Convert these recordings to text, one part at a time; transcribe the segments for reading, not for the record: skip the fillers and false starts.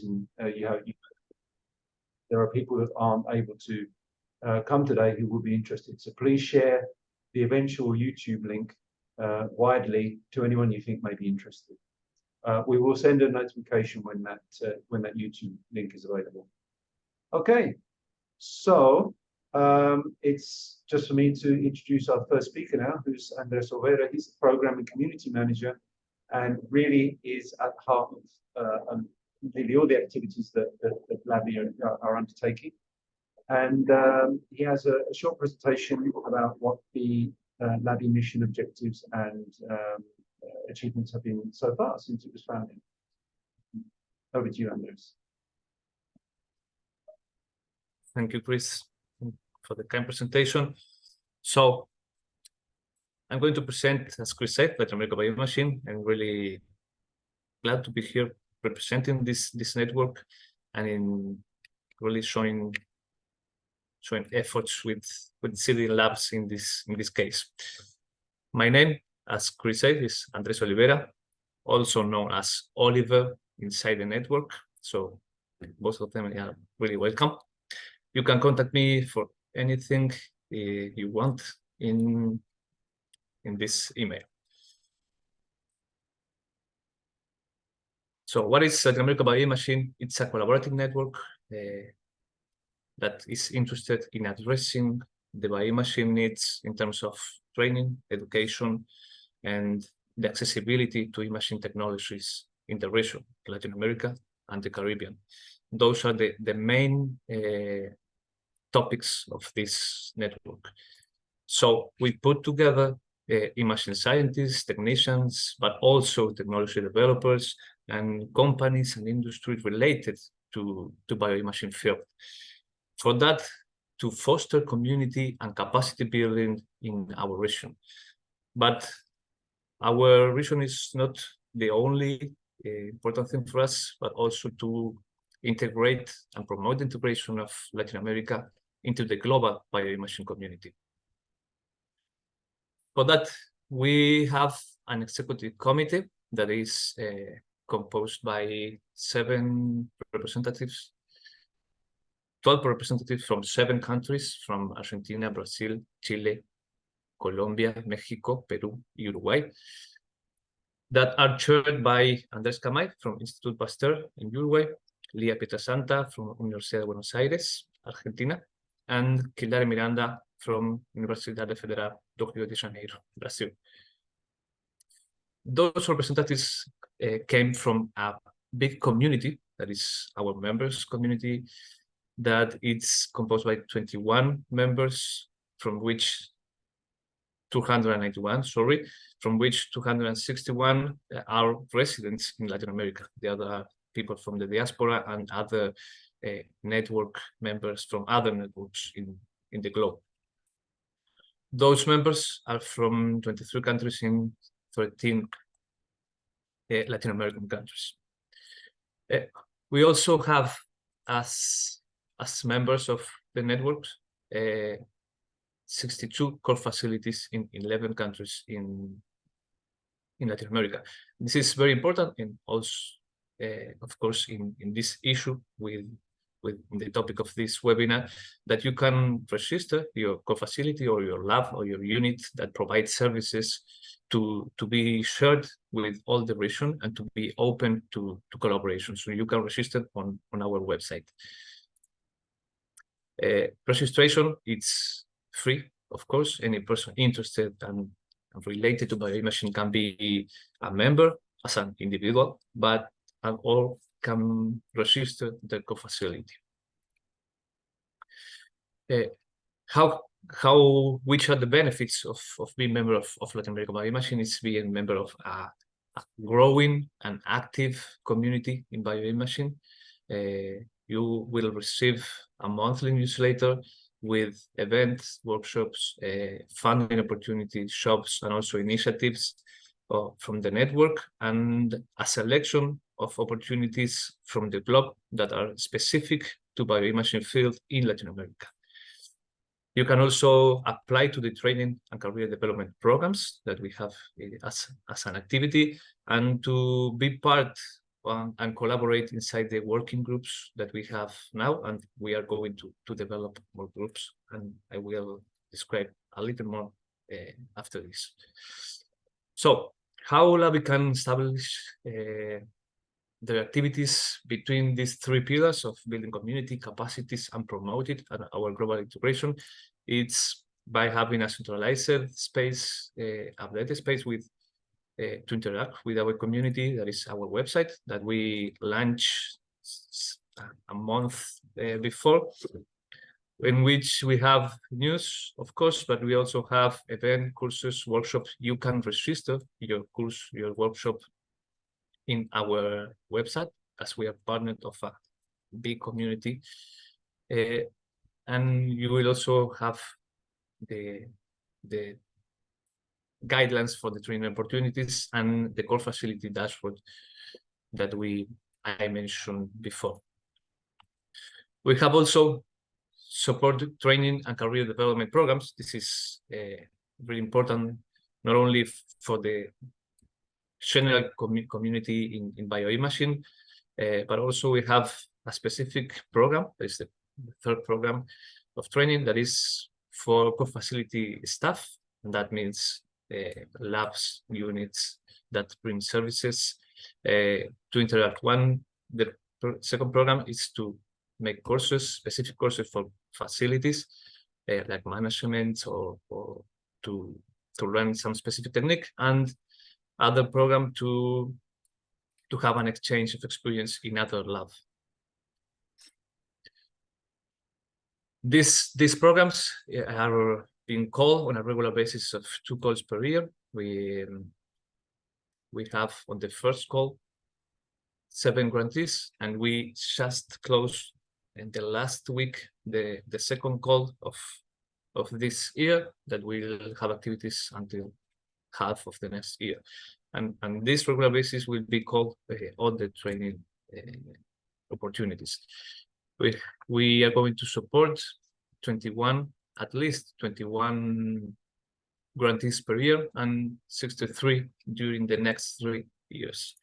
reason there are people that aren't able to come today who will be interested. So please share the eventual YouTube link widely to anyone you think may be interested. We will send a notification when that YouTube link is available. Okay, so it's just for me to introduce our first speaker now, who's Andres Olvera. He's the Program and Community Manager, and really is at the heart of nearly all the activities that LABI are undertaking. And he has a short presentation about what the LABI mission objectives and achievements have been so far since it was founded. Over to you, Andres. Thank you, Chris, for the kind presentation. So I'm going to present, as Chris said, Latin America Bioimaging. I'm really glad to be here representing this network and in really showing efforts with city labs in this case. My name, as Chris said, is Andres Olivera, also known as Oliver inside the network. So both of them are really welcome. You can contact me for anything you want in this email. So what is Latin America Bioimaging? It's a collaborative network that is interested in addressing the bioimaging needs in terms of training, education, and the accessibility to imaging technologies in the region, Latin America and the Caribbean. Those are the main topics of this network. So we put together imaging scientists, technicians, but also technology developers and companies and industries related to bioimaging field. For that, to foster community and capacity building in our region. But our region is not the only important thing for us, but also to integrate and promote the integration of Latin America into the global bioimaging community. For that, we have an executive committee that is composed by 7 representatives, 12 representatives from 7 countries, from Argentina, Brazil, Chile, Colombia, Mexico, Peru, Uruguay, that are chaired by Andrés Camay from Instituto Pasteur in Uruguay, Lía Pietrasanta from Universidad de Buenos Aires, Argentina, and Kildare Miranda from Universidade Federal do Rio de Janeiro, Brazil. Those representatives came from a big community, that is our members community, that it's composed by 21 members, from which 291, sorry, from which 261 are residents in Latin America. The other are people from the diaspora and other network members from other networks in the globe. Those members are from 23 countries in 13 Latin American countries. We also have, as members of the network, 62 core facilities in 11 countries in Latin America. This is very important, and also, of course, in this issue with the topic of this webinar, that you can register your core facility or your lab or your unit that provides services to be shared with all the region and to be open to collaboration. So you can register on our website. Registration, it's free, of course. Any person interested and related to bioimaging can be a member as an individual, but all can register their co-facility. Which are the benefits of being member of Latin America Bioimaging? Is being member of a growing and active community in bioimaging. You will receive a monthly newsletter with events, workshops, funding opportunities, shops, and also initiatives from the network, and a selection of opportunities from the globe that are specific to bioimaging field in Latin America. You can also apply to the training and career development programs that we have as an activity, and to be part and collaborate inside the working groups that we have now, and we are going to develop more groups, and I will describe a little more after this. So how LABI can establish the activities between these three pillars of building community, capacities, and promote it, and our global integration? It's by having a centralized space, updated space with to interact with our community. That is our website that we launch a month before, in which we have news, of course, but we also have event, courses, workshops. You can register your course, your workshop in our website, as we are partner of a big community. And you will also have the guidelines for the training opportunities and the core facility dashboard that I mentioned before. We have also support training and career development programs. This is really important, not only for the general community in bioimaging, but also we have a specific program. That is the third program of training that is for core facility staff. And that means labs, units that bring services to interact. The second program is to make courses, specific courses for facilities, like management or to learn some specific technique, and other program to have an exchange of experience in other labs. These programs are being called on a regular basis of 2 calls per year. We have on the first call 7 grantees, and we just closed in the last week the second call of this year that will have activities until half of the next year. And this regular basis will be called all the training opportunities. We are going to support at least 21 grantees per year, and 63 during the next 3 years.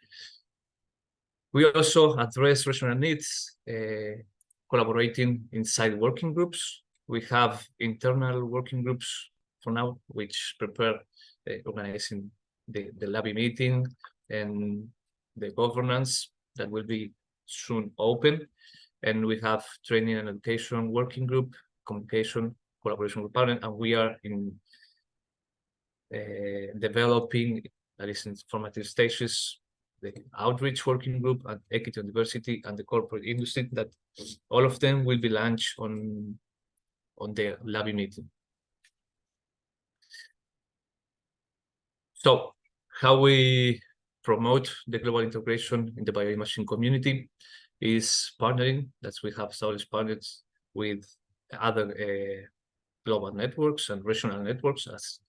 We also address regional needs, collaborating inside working groups. We have internal working groups for now, which prepare organizing the LABI meeting and the governance that will be soon open. And we have training and education working group, communication, collaboration with partners, and we are in developing, that is in formative stages, the outreach working group and equity and diversity and the corporate industry, that all of them will be launched on the LABI meeting. So how we promote the global integration in the bioimaging community is partnering. That's we have established partners with other global networks and regional networks as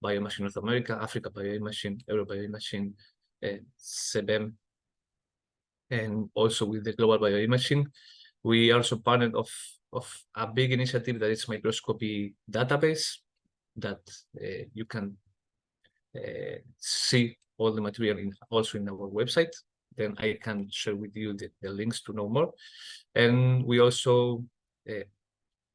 Bioimaging North America, Africa Bioimaging, Euro Bioimaging, CBEM, and also with the global bioimaging. We are also partnered of a big initiative that is microscopy database that you can see all the material also in our website. Then I can share with you the links to know more. And we also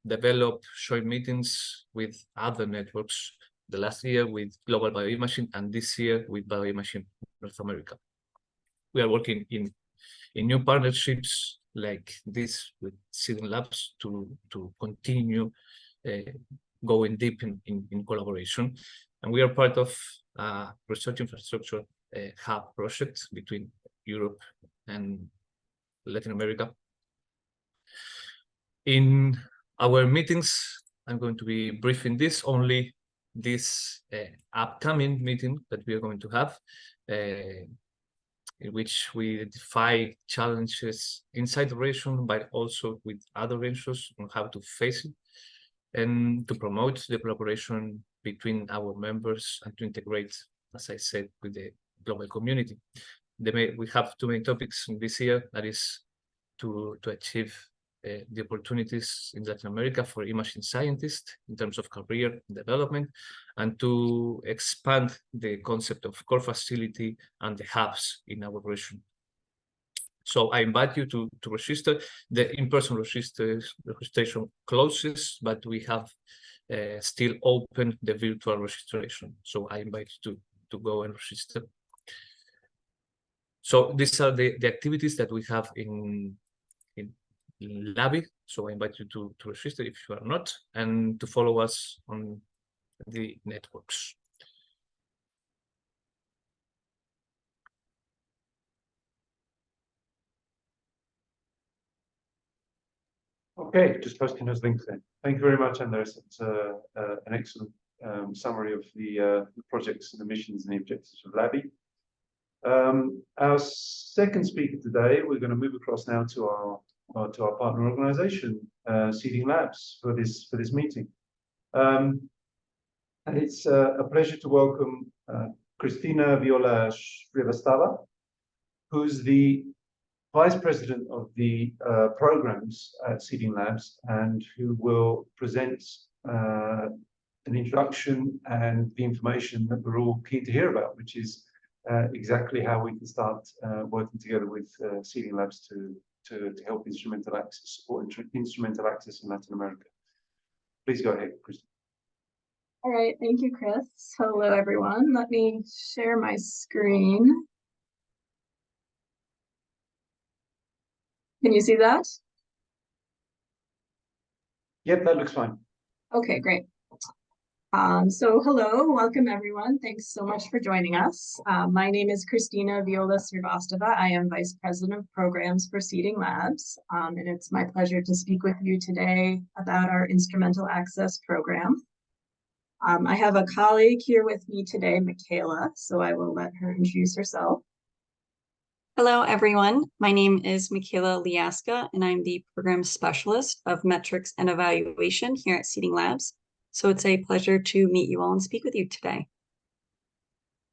develop joint meetings with other networks, the last year with Global Bioimaging and this year with Bioimaging North America. We are working in new partnerships like this with Seguinos Labs to continue going deep in collaboration. And we are part of a research infrastructure hub project between Europe and Latin America. In our meetings, I'm going to be briefing only this upcoming meeting that we are going to have, in which we identify challenges inside the region, but also with other regions on how to face it, and to promote the collaboration between our members and to integrate, as I said, with the global community. We have 2 main topics in this year, that is to achieve the opportunities in Latin America for imaging scientists in terms of career development, and to expand the concept of core facility and the hubs in our region. So I invite you to register. The in-person registration closes, but we have still open the virtual registration. So I invite you to go and register. So these are the activities that we have in LABI. So I invite you to register if you are not, and to follow us on the networks. Okay, just posting those links in. Thank you very much, Andres. It's an excellent summary of the projects and the missions and the objectives of LABI. Our second speaker today, we're going to move across now to our partner organization, Seeding Labs, for this meeting. And it's a pleasure to welcome Cristina Viola Srivastava, who's the Vice President of the programs at Seeding Labs, and who will present an introduction and the information that we're all keen to hear about, which is exactly how we can start working together with Seeding Labs to help instrumental access, support instrumental access in Latin America. Please go ahead, Christine. All right, thank you, Chris. Hello, everyone. Let me share my screen. Can you see that? Yep, that looks fine. Okay, great. So hello, welcome everyone. Thanks so much for joining us. My name is Cristina Viola Srivastava. I am Vice President of Programs for Seeding Labs, and it's my pleasure to speak with you today about our Instrumental Access Program. I have a colleague here with me today, Michaela, so I will let her introduce herself. Hello, everyone. My name is Michaela Liaska, and I'm the Program Specialist of Metrics and Evaluation here at Seeding Labs. So it's a pleasure to meet you all and speak with you today.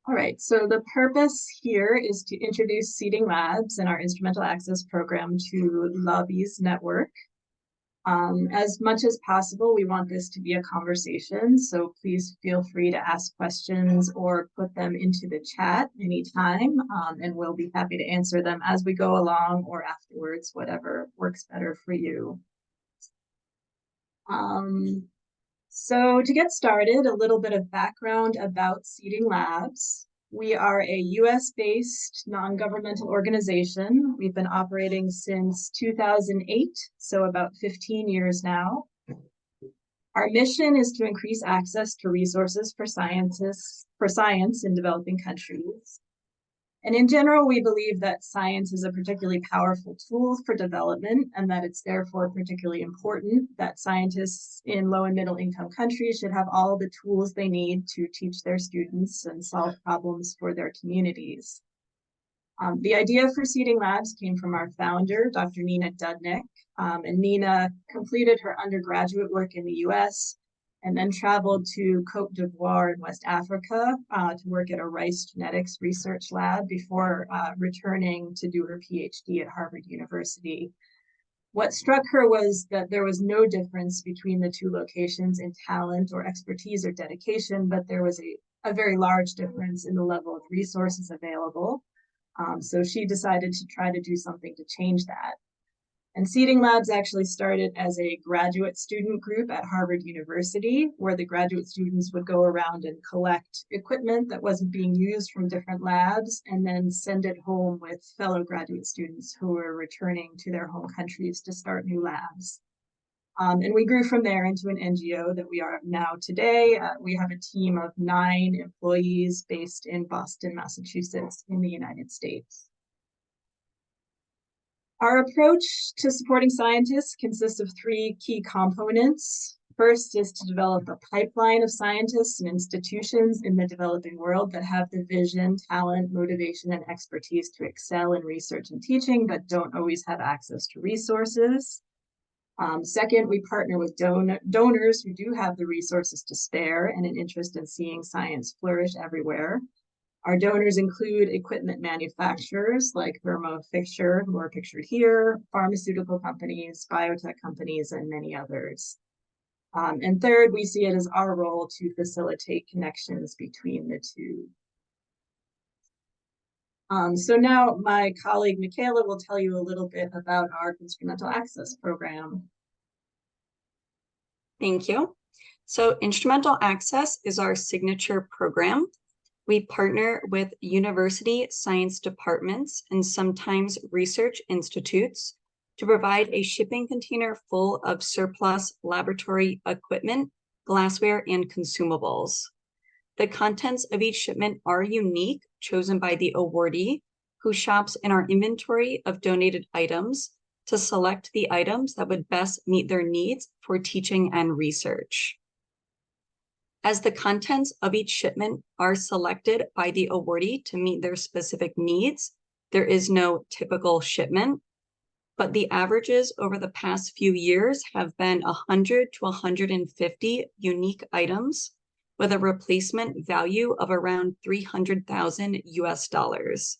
All right, so the purpose here is to introduce Seeding Labs and our Instrumental Access Program to LABI's network. As much as possible, we want this to be a conversation, so please feel free to ask questions or put them into the chat anytime, and we'll be happy to answer them as we go along or afterwards, whatever works better for you. So to get started, a little bit of background about Seeding Labs. We are a US-based non-governmental organization. We've been operating since 2008, so about 15 years now. Our mission is to increase access to resources for science in developing countries. And in general, we believe that science is a particularly powerful tool for development, and that it's therefore particularly important that scientists in low and middle income countries should have all the tools they need to teach their students and solve problems for their communities. The idea for Seeding Labs came from our founder, Dr. Nina Dudnick, and Nina completed her undergraduate work in the US and then traveled to Côte d'Ivoire in West Africa to work at a rice genetics research lab before returning to do her PhD at Harvard University. What struck her was that there was no difference between the two locations in talent or expertise or dedication, but there was a very large difference in the level of resources available. So she decided to try to do something to change that. And Seeding Labs actually started as a graduate student group at Harvard University, where the graduate students would go around and collect equipment that wasn't being used from different labs and then send it home with fellow graduate students who were returning to their home countries to start new labs. And we grew from there into an NGO that we are now today. We have a team of 9 employees based in Boston, Massachusetts, in the United States. Our approach to supporting scientists consists of 3 key components. First is to develop a pipeline of scientists and institutions in the developing world that have the vision, talent, motivation, and expertise to excel in research and teaching, but don't always have access to resources. Second, we partner with donors who do have the resources to spare and an interest in seeing science flourish everywhere. Our donors include equipment manufacturers like Thermo Fisher, who are pictured here, pharmaceutical companies, biotech companies, and many others. And third, we see it as our role to facilitate connections between the two. So now my colleague Michaela will tell you a little bit about our instrumental access program. Thank you. So Instrumental Access is our signature program. We partner with university science departments and sometimes research institutes to provide a shipping container full of surplus laboratory equipment, glassware, and consumables. The contents of each shipment are unique, chosen by the awardee, who shops in our inventory of donated items to select the items that would best meet their needs for teaching and research. As the contents of each shipment are selected by the awardee to meet their specific needs, there is no typical shipment, but the averages over the past few years have been 100 to 150 unique items with a replacement value of around $300,000 US.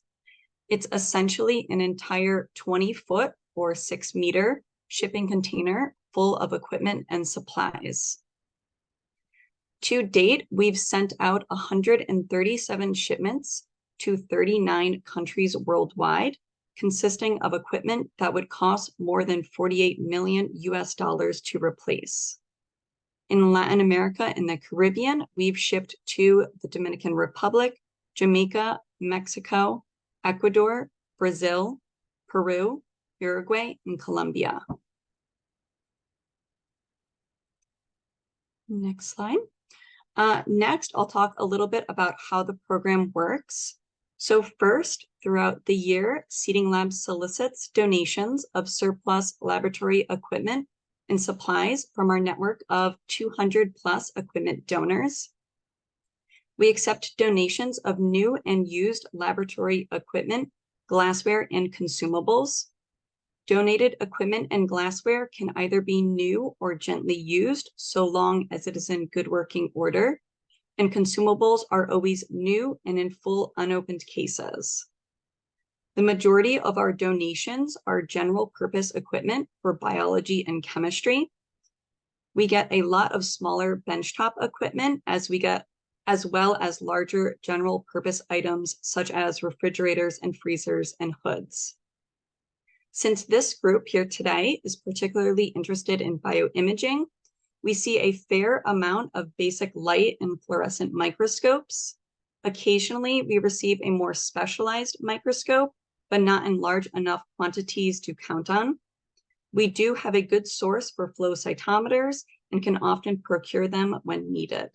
It's essentially an entire 20-foot or 6-meter shipping container full of equipment and supplies. To date, we've sent out 137 shipments to 39 countries worldwide, consisting of equipment that would cost more than $48 million US to replace. In Latin America and the Caribbean, we've shipped to the Dominican Republic, Jamaica, Mexico, Ecuador, Brazil, Peru, Uruguay, and Colombia. Next slide. Next, I'll talk a little bit about how the program works. So first, throughout the year, Seeding Labs solicits donations of surplus laboratory equipment and supplies from our network of 200 plus equipment donors. We accept donations of new and used laboratory equipment, glassware, and consumables. Donated equipment and glassware can either be new or gently used, so long as it is in good working order, and consumables are always new and in full unopened cases. The majority of our donations are general purpose equipment for biology and chemistry. We get a lot of smaller benchtop equipment as well as larger general purpose items such as refrigerators and freezers and hoods. Since this group here today is particularly interested in bioimaging, we see a fair amount of basic light and fluorescent microscopes. Occasionally, we receive a more specialized microscope, but not in large enough quantities to count on. We do have a good source for flow cytometers and can often procure them when needed.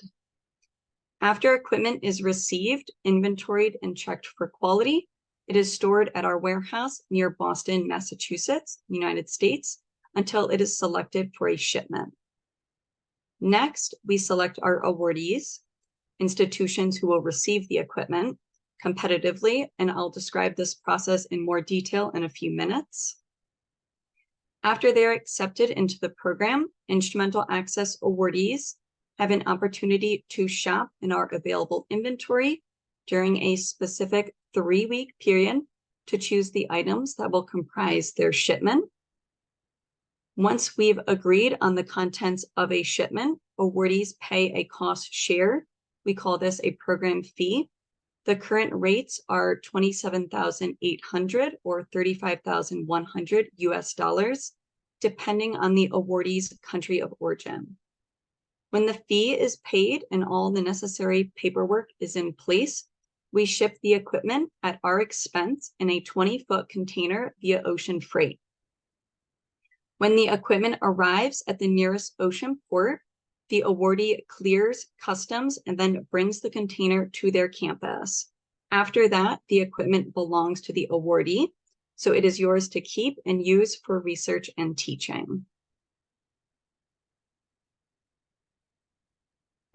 After equipment is received, inventoried, and checked for quality, it is stored at our warehouse near Boston, Massachusetts, United States, until it is selected for a shipment. Next, we select our awardees, institutions who will receive the equipment, competitively, and I'll describe this process in more detail in a few minutes. After they're accepted into the program, instrumental access awardees have an opportunity to shop in our available inventory during a specific 3-week period to choose the items that will comprise their shipment. Once we've agreed on the contents of a shipment, awardees pay a cost share. We call this a program fee. The current rates are $27,800 or $35,100 US, depending on the awardee's country of origin. When the fee is paid and all the necessary paperwork is in place, we ship the equipment at our expense in a 20-foot container via ocean freight. When the equipment arrives at the nearest ocean port, the awardee clears customs and then brings the container to their campus. After that, the equipment belongs to the awardee, so it is yours to keep and use for research and teaching.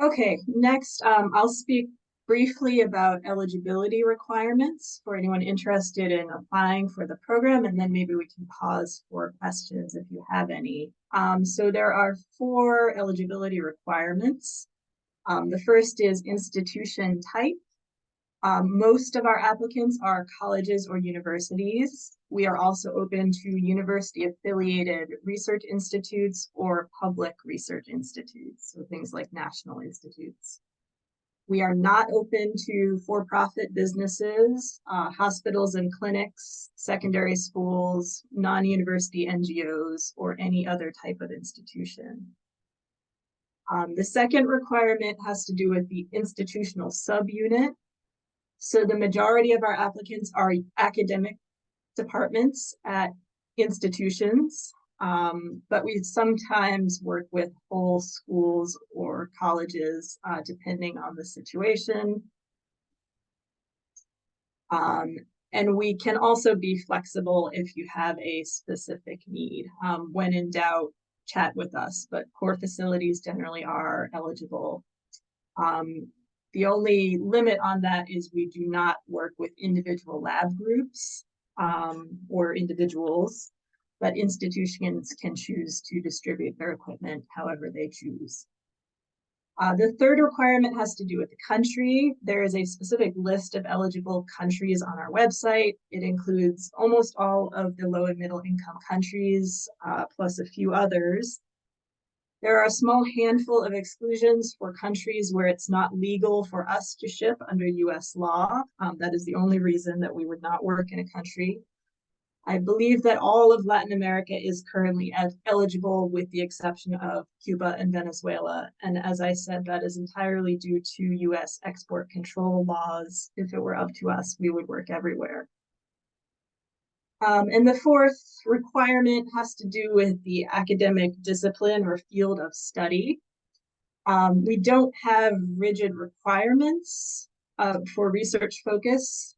Okay, next, I'll speak briefly about eligibility requirements for anyone interested in applying for the program, and then maybe we can pause for questions if you have any. So there are 4 eligibility requirements. The first is institution type. Most of our applicants are colleges or universities. We are also open to university-affiliated research institutes or public research institutes, so things like national institutes. We are not open to for-profit businesses, hospitals and clinics, secondary schools, non-university NGOs, or any other type of institution. The second requirement has to do with the institutional subunit. So the majority of our applicants are academic departments at institutions, but we sometimes work with whole schools or colleges, depending on the situation. And we can also be flexible if you have a specific need. When in doubt, chat with us, but core facilities generally are eligible. The only limit on that is we do not work with individual lab groups or individuals, but institutions can choose to distribute their equipment however they choose. The third requirement has to do with the country. There is a specific list of eligible countries on our website. It includes almost all of the low and middle income countries, plus a few others. There are a small handful of exclusions for countries where it's not legal for us to ship under US law. That is the only reason that we would not work in a country. I believe that all of Latin America is currently eligible with the exception of Cuba and Venezuela. And as I said, that is entirely due to US export control laws. If it were up to us, we would work everywhere. And the fourth requirement has to do with the academic discipline or field of study. We don't have rigid requirements for research focus,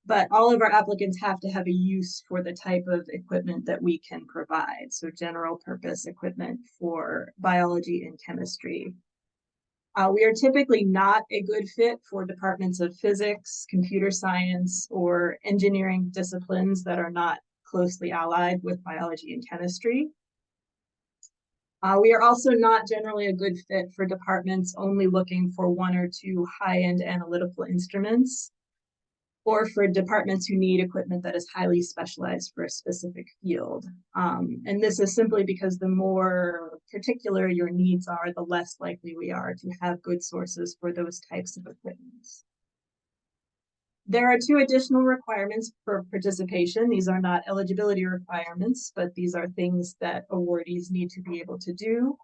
but all of our applicants have to have a use for the type of equipment that we can provide. So general purpose equipment for biology and chemistry. We are typically not a good fit for departments of physics, computer science, or engineering disciplines that are not closely allied with biology and chemistry. We are also not generally a good fit for departments only looking for one or two high-end analytical instruments, or for departments who need equipment that is highly specialized for a specific field. And this is simply because the more particular your needs are, the less likely we are to have good sources for those types of equipment. There are two additional requirements for participation. These are not eligibility requirements, but these are things that awardees need to be able to do.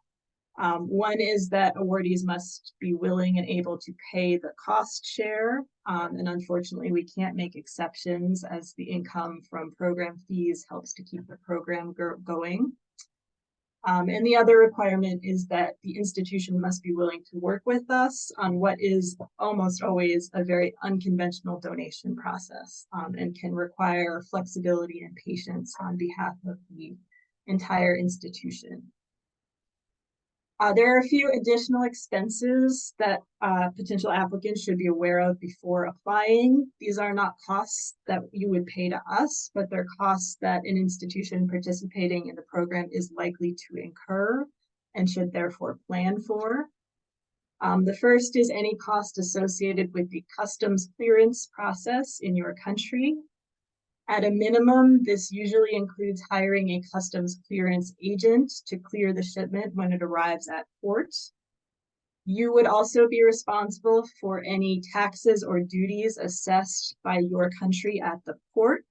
One is that awardees must be willing and able to pay the cost share. And unfortunately, we can't make exceptions as the income from program fees helps to keep the program going. And the other requirement is that the institution must be willing to work with us on what is almost always a very unconventional donation process, and can require flexibility and patience on behalf of the entire institution. There are a few additional expenses that potential applicants should be aware of before applying. These are not costs that you would pay to us, but they're costs that an institution participating in the program is likely to incur and should therefore plan for. The first is any cost associated with the customs clearance process in your country. At a minimum, this usually includes hiring a customs clearance agent to clear the shipment when it arrives at port. You would also be responsible for any taxes or duties assessed by your country at the port.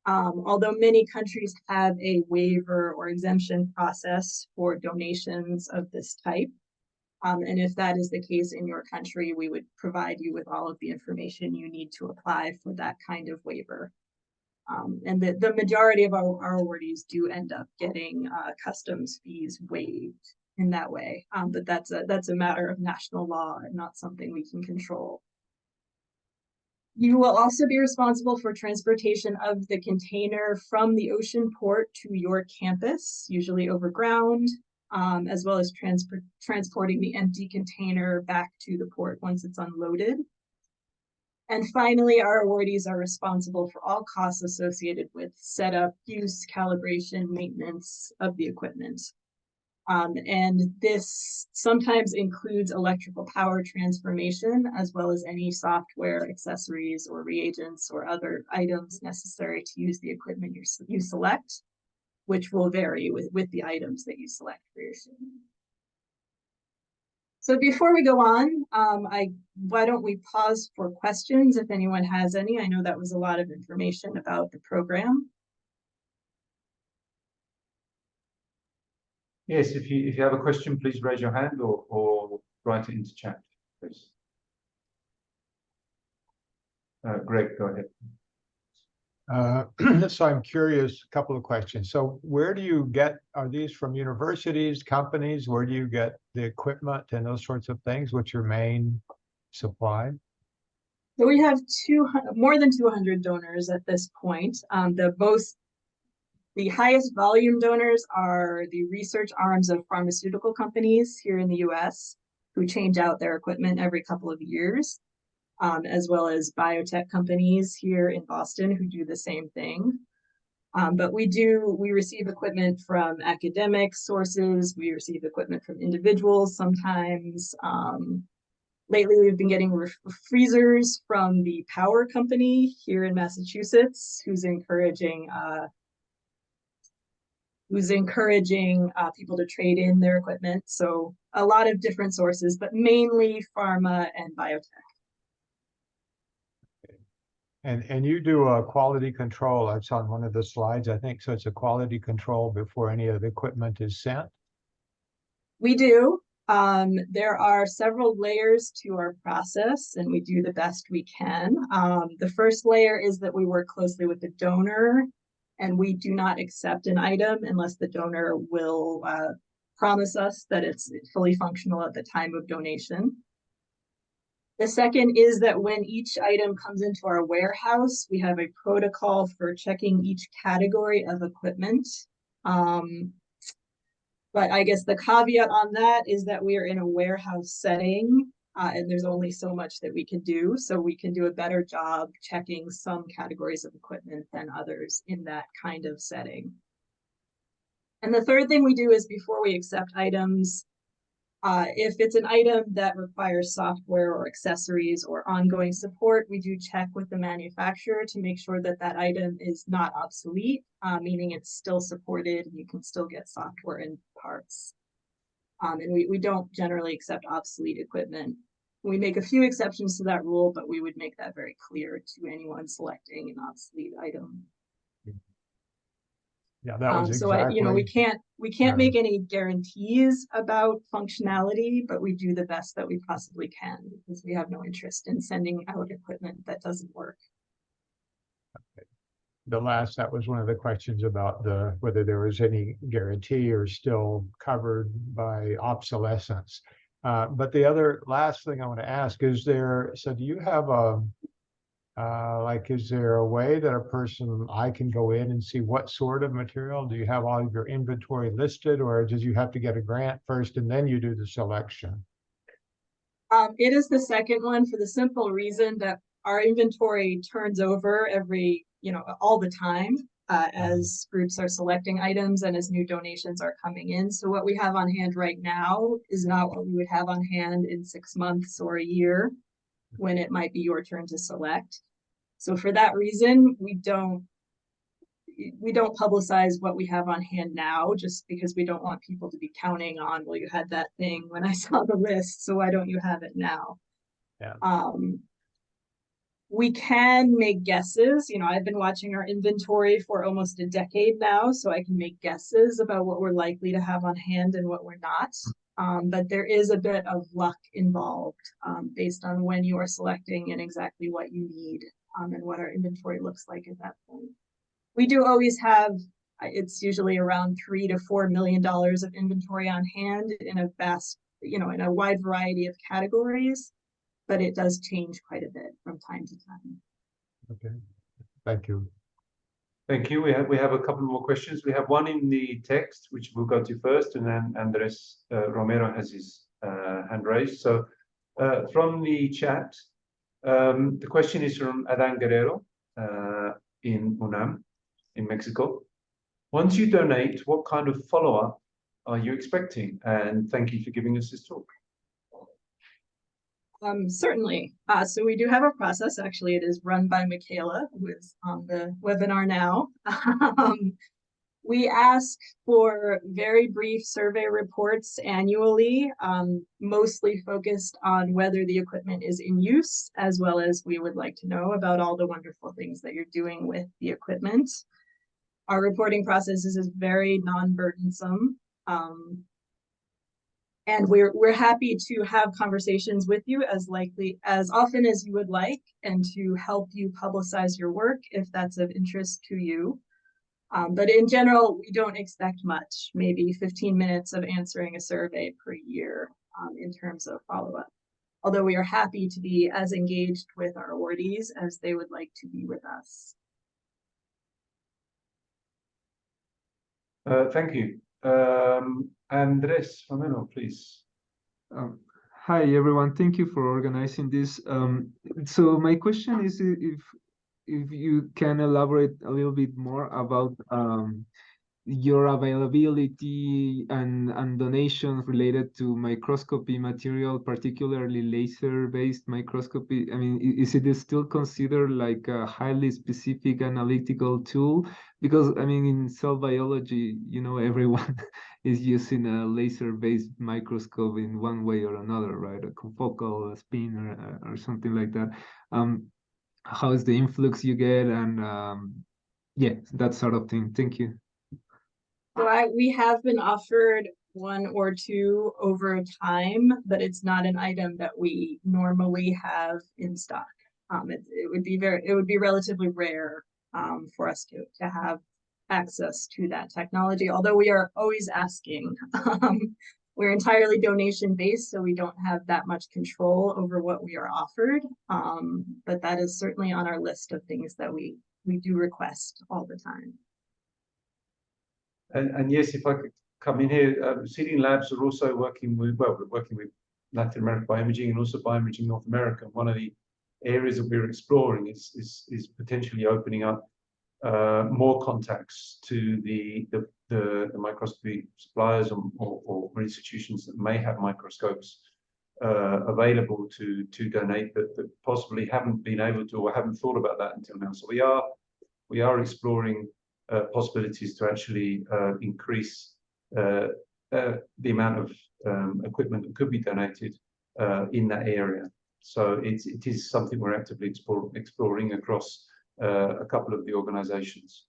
Although many countries have a waiver or exemption process for donations of this type. And if that is the case in your country, we would provide you with all of the information you need to apply for that kind of waiver. And the majority of our awardees do end up getting customs fees waived in that way. But that's a matter of national law and not something we can control. You will also be responsible for transportation of the container from the ocean port to your campus, usually over ground, as well as transporting the empty container back to the port once it's unloaded. And finally, our awardees are responsible for all costs associated with setup, use, calibration, maintenance of the equipment. And this sometimes includes electrical power transformation, as well as any software, accessories, or reagents, or other items necessary to use the equipment you select, which will vary with the items that you select for your shipment. So before we go on, why don't we pause for questions if anyone has any? I know that was a lot of information about the program. Yes, if you have a question, please raise your hand or write it into chat, please. Greg, go ahead. So I'm curious, a couple of questions. So where do you get, are these from universities, companies? Where do you get the equipment and those sorts of things? What's your main supply? So we have more than 200 donors at this point. The highest volume donors are the research arms of pharmaceutical companies here in the US who change out their equipment every couple of years. As well as biotech companies here in Boston who do the same thing. But we receive equipment from academic sources, we receive equipment from individuals sometimes. Lately, we've been getting freezers from the power company here in Massachusetts, who's encouraging people to trade in their equipment. So a lot of different sources, but mainly pharma and biotech. And you do a quality control. That's on one of the slides, I think. So it's a quality control before any of the equipment is sent. We do. There are several layers to our process, and we do the best we can. The first layer is that we work closely with the donor, and we do not accept an item unless the donor will promise us that it's fully functional at the time of donation. The second is that when each item comes into our warehouse, we have a protocol for checking each category of equipment. But I guess the caveat on that is that we are in a warehouse setting, and there's only so much that we can do. So we can do a better job checking some categories of equipment than others in that kind of setting. And the third thing we do is before we accept items, if it's an item that requires software or accessories or ongoing support, we do check with the manufacturer to make sure that that item is not obsolete, meaning it's still supported and you can still get software and parts. And we don't generally accept obsolete equipment. We make a few exceptions to that rule, but we would make that very clear to anyone selecting an obsolete item. Yeah, that was so exactly. we can't make any guarantees about functionality, but we do the best that we possibly can because we have no interest in sending out equipment that doesn't work. Okay. That was one of the questions about whether there was any guarantee or still covered by obsolescence. But the last thing I want to ask is do you have is there a way that I can go in and see what sort of material? Do you have all of your inventory listed, or did you have to get a grant first and then you do the selection? It is the second one for the simple reason that our inventory turns over all the time as groups are selecting items and as new donations are coming in. So what we have on hand right now is not what we would have on hand in 6 months or a year when it might be your turn to select. So for that reason, we don't publicize what we have on hand now, just because we don't want people to be counting on, well, you had that thing when I saw the list, so why don't you have it now? Yeah. We can make guesses. I've been watching our inventory for almost a decade now, so I can make guesses about what we're likely to have on hand and what we're not. But there is a bit of luck involved based on when you are selecting and exactly what you need and what our inventory looks like at that point. We do always have, it's usually around $3 to $4 million of inventory on hand in a wide variety of categories, but it does change quite a bit from time to time. Okay, thank you. Thank you. We have a couple more questions. We have one in the text, which we'll go to first, and then Andres Romero has his hand raised. So from the chat, the question is from Adan Guerrero in UNAM, in Mexico. Once you donate, what kind of follow-up are you expecting? And thank you for giving us this talk. Certainly. So we do have a process. Actually, it is run by Michaela, who is on the webinar now. We ask for very brief survey reports annually, mostly focused on whether the equipment is in use, as well as we would like to know about all the wonderful things that you're doing with the equipment. Our reporting process is very non-burdensome. And we're happy to have conversations with you as often as you would like, and to help you publicize your work if that's of interest to you. But in general, we don't expect much, maybe 15 minutes of answering a survey per year in terms of follow-up. Although we are happy to be as engaged with our awardees as they would like to be with us. Thank you. Andres Fameno, please. Hi, everyone. Thank you for organizing this. So my question is if you can elaborate a little bit more about your availability and donations related to microscopy material, particularly laser-based microscopy. I mean, is it still considered like a highly specific analytical tool? Because, I mean, in cell biology, you know, everyone is using a laser-based microscope in one way or another, right? A confocal, a spin, or something like that. How is the influx you get, and yeah, that sort of thing. Thank you. So we have been offered one or two over time, but it's not an item that we normally have in stock. It would be relatively rare for us to have access to that technology, although we are always asking. We're entirely donation based, so we don't have that much control over what we are offered. But that is certainly on our list of things that we do request all the time. And yes, if I could come in here, Seeding Labs are also working with, well, we're working with Latin American Bioimaging and also Bioimaging North America. One of the areas that we're exploring is potentially opening up more contacts to the microscopy suppliers or institutions that may have microscopes available to donate that possibly haven't been able to or haven't thought about that until now. So we are exploring possibilities to actually increase the amount of equipment that could be donated in that area. So it is something we're actively exploring across a couple of the organizations.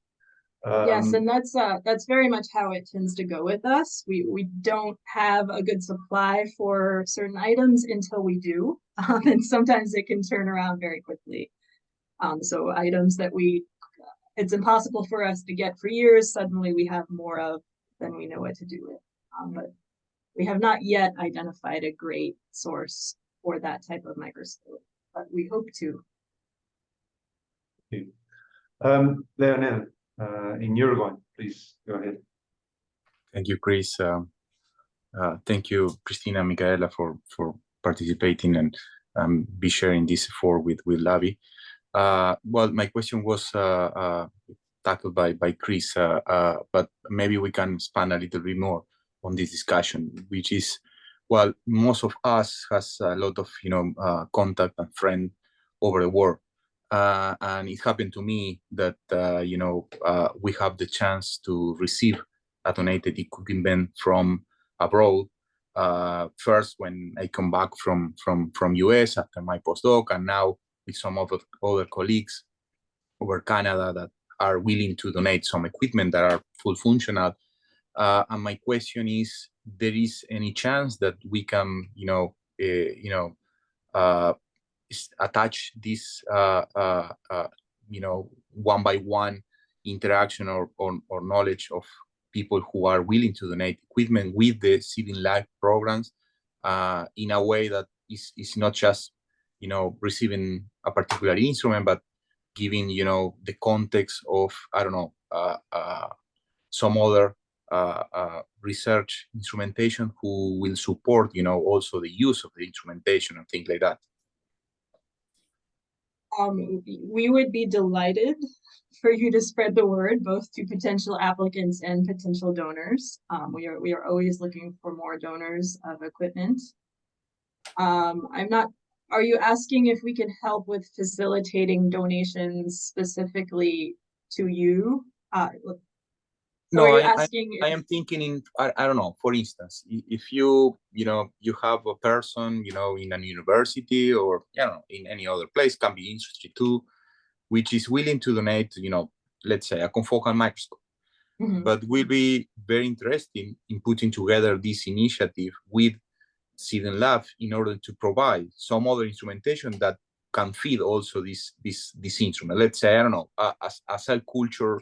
Yes, and that's very much how it tends to go with us. We don't have a good supply for certain items until we do, and sometimes it can turn around very quickly. So items that it's impossible for us to get for years, suddenly we have more of than we know what to do with. But we have not yet identified a great source for that type of microscope, but we hope to. Leonel, in Uruguay, please go ahead. Thank you, Chris. Thank you, Christina and Micaela, for participating and be sharing this effort with LABI. Well, my question was tackled by Chris, but maybe we can expand a little bit more on this discussion, which is, well, most of us has a lot of contact and friend over the world, and it happened to me that we have the chance to receive a donated equipment from abroad. First, when I come back from US after my postdoc, and now with some of other colleagues over Canada that are willing to donate some equipment that are full functional. And my question is, there is any chance that we can, attach this, one by one interaction or knowledge of people who are willing to donate equipment with the Seeding Lab programs in a way that is not just receiving a particular instrument, but giving the context of, I don't know, some other research instrumentation who will support also the use of the instrumentation and things like that. We would be delighted for you to spread the word both to potential applicants and potential donors. We are always looking for more donors of equipment. Are you asking if we can help with facilitating donations specifically to you? No, are you I asking I if- am thinking in, I don't know, for instance, if you have a person, in an university or, in any other place, can be industry too, which is willing to donate, let's say a confocal microscope, Mhm. but will be very interesting in putting together this initiative with Seeding Lab in order to provide some other instrumentation that can feed also this instrument. Let's say, I don't know, a cell culture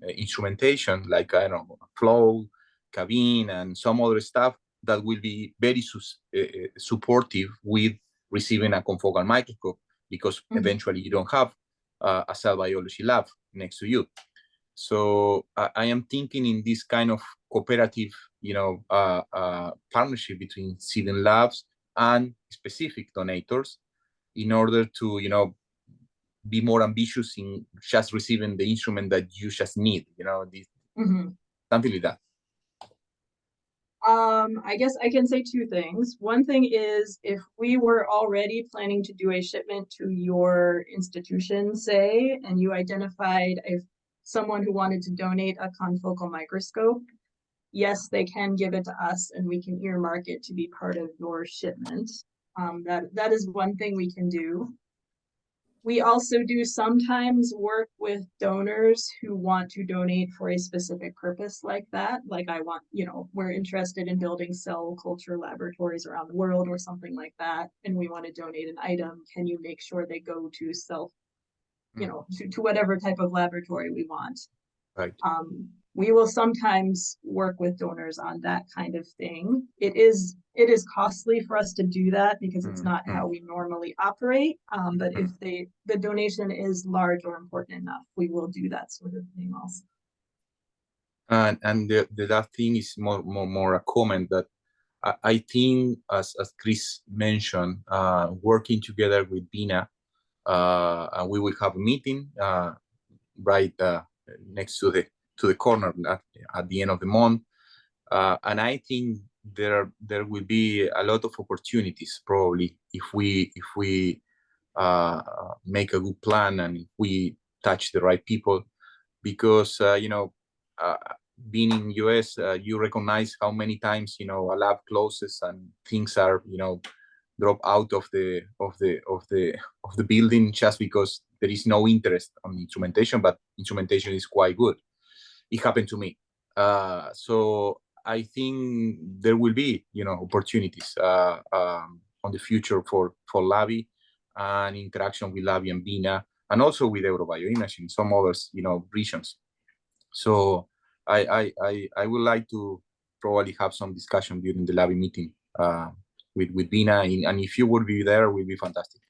instrumentation, like, I don't know, flow, cabin, and some other stuff that will be very supportive with receiving a confocal microscope, because eventually you don't have a cell biology lab next to you. So I am thinking in this kind of cooperative, partnership between Seeding Labs and specific donators in order to, be more ambitious in just receiving the instrument that you just need, something like that. I guess I can say two things. One thing is, if we were already planning to do a shipment to your institution, say, and you identified someone who wanted to donate a confocal microscope, yes, they can give it to us and we can earmark it to be part of your shipment. That is one thing we can do. We also do sometimes work with donors who want to donate for a specific purpose like that. Like, we're interested in building cell culture laboratories around the world or something like that, and we want to donate an item. Can you make sure they go to to whatever type of laboratory we want? Right. We will sometimes work with donors on that kind of thing. It is costly for us to do that because it's not how we normally operate. But if the donation is large or important enough, we will do that sort of thing also. And the last thing is more a comment that I think, as Chris mentioned, working together with Bina, and we will have a meeting right next to the corner at the end of the month, and I think there will be a lot of opportunities probably if we make a good plan and if we touch the right people, because being in US, you recognize how many times a lab closes and things are drop out of the building just because there is no interest on instrumentation, but instrumentation is quite good. It happened to me. So I think there will be opportunities on the future for LABI and interaction with LABI and Bina, and also with Bioimaging, some others regions. So I would like to probably have some discussion during the LABI meeting with Bina, and if you would be there, it would be fantastic.